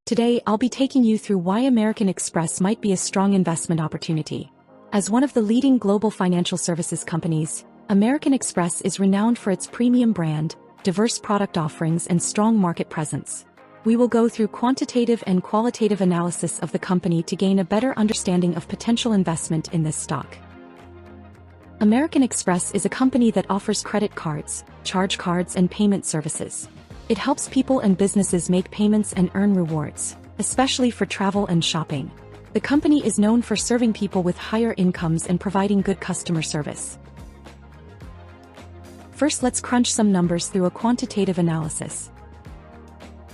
Today I'll be taking you through why American Express might be a strong investment opportunity. As one of the leading global financial services companies, American Express is renowned for its premium brand, diverse product offerings and strong market presence. We will go through quantitative and qualitative analysis of the company to gain a better understanding of potential investment in this stock. American Express is a company that offers credit cards, charge cards and payment services. It helps people and businesses make payments and earn rewards, especially for travel and shopping. The company is known for serving people with higher incomes and providing good customer service. First, let's crunch some numbers through a quantitative analysis.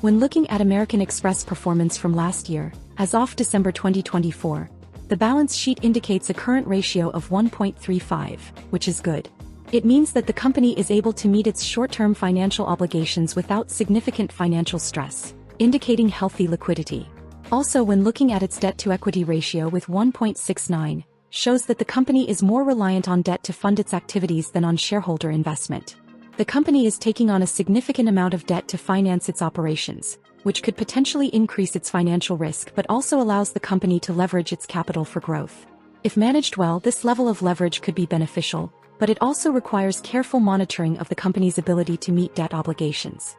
When looking at American Express performance from last year, as of December 2024, the balance sheet indicates a current ratio of 1.35, which is good. It means that the company is able to meet its short-term financial obligations without significant financial stress, indicating healthy liquidity. Also, when looking at its debt-to-equity ratio with 1.69, shows that the company is more reliant on debt to fund its activities than on shareholder investment. The company is taking on a significant amount of debt to finance its operations, which could potentially increase its financial risk but also allows the company to leverage its capital for growth. If managed well, this level of leverage could be beneficial, but it also requires careful monitoring of the company's ability to meet debt obligations.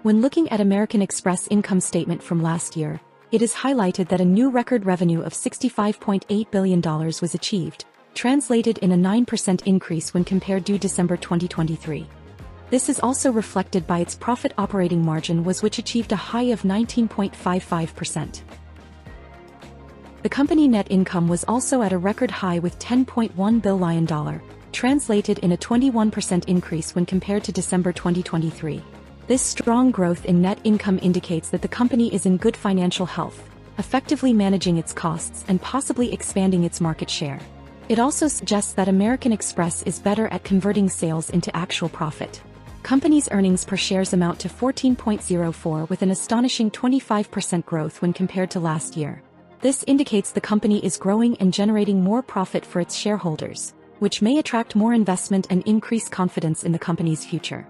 When looking at American Express income statement from last year, it is highlighted that a new record revenue of $65.8 billion was achieved, translated in a 9% increase when compared to December 2023. This is also reflected by its profit operating margin which achieved a high of 19.55%. The company net income was also at a record high with $10.1 billion, translated in a 21% increase when compared to December 2023. This strong growth in net income indicates that the company is in good financial health, effectively managing its costs and possibly expanding its market share. It also suggests that American Express is better at converting sales into actual profit. Company's earnings per share amount to 14.04 with an astonishing 25% growth when compared to last year. This indicates the company is growing and generating more profit for its shareholders, which may attract more investment and increase confidence in the company's future.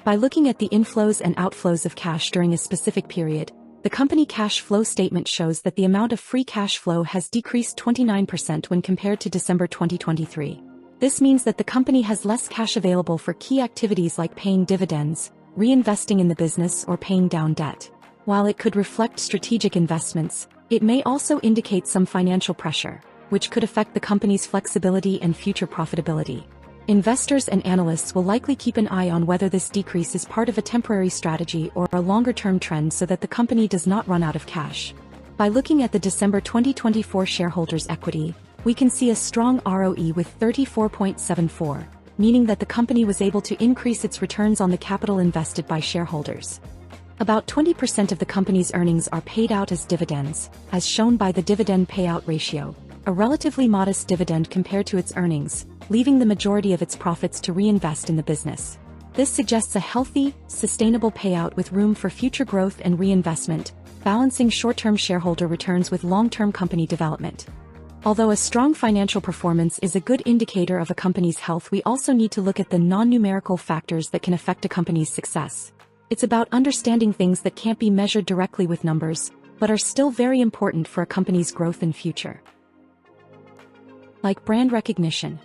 By looking at the inflows and outflows of cash during a specific period, the company cash flow statement shows that the amount of free cash flow has decreased 29% when compared to December 2023. This means that the company has less cash available for key activities like paying dividends, reinvesting in the business or paying down debt. While it could reflect strategic investments, it may also indicate some financial pressure, which could affect the company's flexibility and future profitability. Investors and analysts will likely keep an eye on whether this decrease is part of a temporary strategy or a longer-term trend so that the company does not run out of cash. By looking at the December 2024 shareholders' equity, we can see a strong ROE with 34.74, meaning that the company was able to increase its returns on the capital invested by shareholders. About 20% of the company's earnings are paid out as dividends, as shown by the dividend payout ratio, a relatively modest dividend compared to its earnings, leaving the majority of its profits to reinvest in the business. This suggests a healthy, sustainable payout with room for future growth and reinvestment, balancing short-term shareholder returns with long-term company development. Although a strong financial performance is a good indicator of a company's health, we also need to look at the non-numerical factors that can affect a company's success. It's about understanding things that can't be measured directly with numbers, but are still very important for a company's growth and future. Like brand recognition.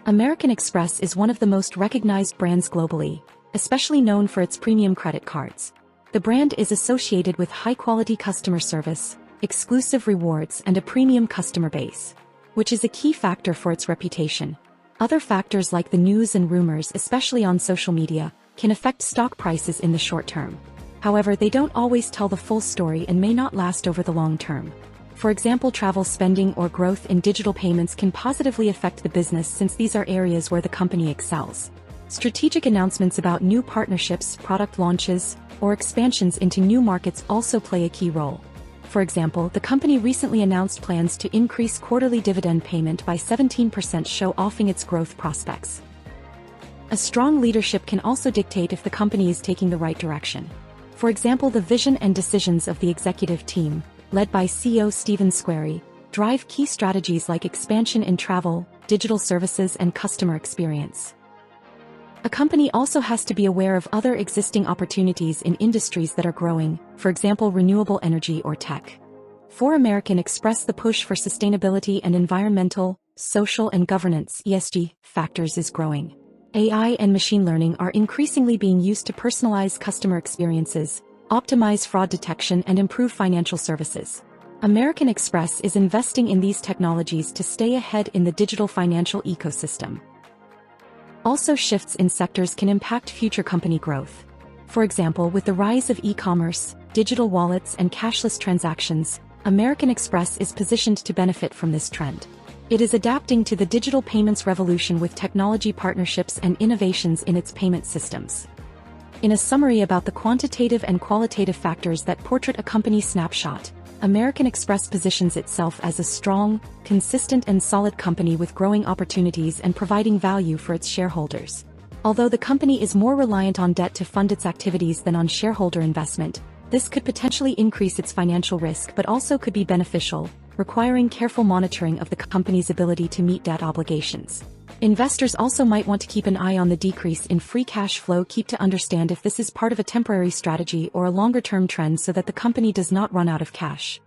American Express is one of the most recognized brands globally, especially known for its premium credit cards. The brand is associated with high-quality customer service, exclusive rewards and a premium customer base, which is a key factor for its reputation. Other factors like the news and rumors, especially on social media, can affect stock prices in the short term. However, they don't always tell the full story and may not last over the long term. For example, travel spending or growth in digital payments can positively affect the business since these are areas where the company excels. Strategic announcements about new partnerships, product launches, or expansions into new markets also play a key role. For example, the company recently announced plans to increase quarterly dividend payment by 17%, show-offing its growth prospects. A strong leadership can also dictate if the company is taking the right direction. For example, the vision and decisions of the executive team, led by CEO Stephen Squeri, drive key strategies like expansion in travel, digital services and customer experience. A company also has to be aware of other existing opportunities in industries that are growing, for example renewable energy or tech. For American Express, the push for sustainability and environmental, social and governance (ESG) factors is growing. AI and machine learning are increasingly being used to personalize customer experiences, optimize fraud detection and improve financial services. American Express is investing in these technologies to stay ahead in the digital financial ecosystem. Also, shifts in sectors can impact future company growth. For example, with the rise of e-commerce, digital wallets and cashless transactions, American Express is positioned to benefit from this trend. It is adapting to the digital payments revolution with technology partnerships and innovations in its payment systems. In a summary about the quantitative and qualitative factors that portray a company snapshot, American Express positions itself as a strong, consistent and solid company with growing opportunities and providing value for its shareholders. Although the company is more reliant on debt to fund its activities than on shareholder investment, this could potentially increase its financial risk but also could be beneficial, requiring careful monitoring of the company's ability to meet debt obligations. Investors also might want to keep an eye on the decrease in free cash flow to understand if this is part of a temporary strategy or a longer-term trend so that the company does not run out of cash.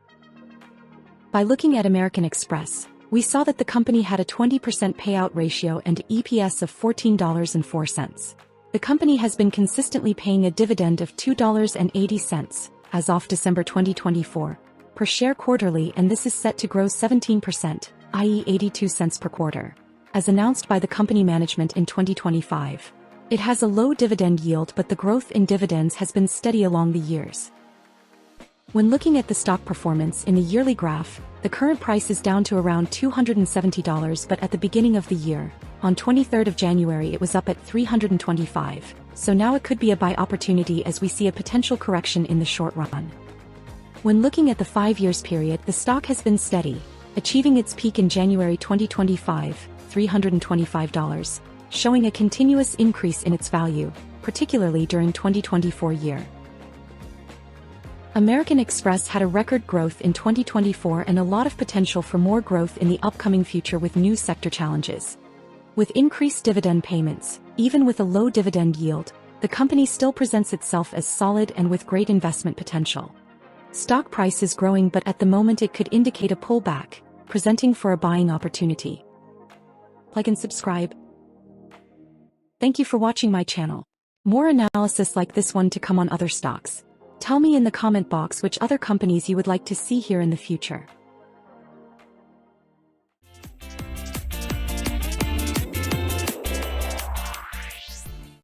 By looking at American Express, we saw that the company had a 20% payout ratio and EPS of $14.04. The company has been consistently paying a dividend of $2.80, as of December 2024, per share quarterly, and this is set to grow 17%, i.e. 82 cents per quarter, as announced by the company management in 2025. It has a low dividend yield, but the growth in dividends has been steady along the years. When looking at the stock performance in the yearly graph, the current price is down to around $270, but at the beginning of the year, on 23rd of January, it was up at $325, so now it could be a buy opportunity as we see a potential correction in the short run. When looking at the 5 years period, the stock has been steady, achieving its peak in January 2025, $325, showing a continuous increase in its value, particularly during 2024 year. American Express had a record growth in 2024 and a lot of potential for more growth in the upcoming future with new sector challenges. With increased dividend payments, even with a low dividend yield, the company still presents itself as solid and with great investment potential. Stock price is growing, but at the moment it could indicate a pullback, presenting for a buying opportunity. Like and subscribe. Thank you for watching my channel. More analysis like this one to come on other stocks. Tell me in the comment box which other companies you would like to see here in the future.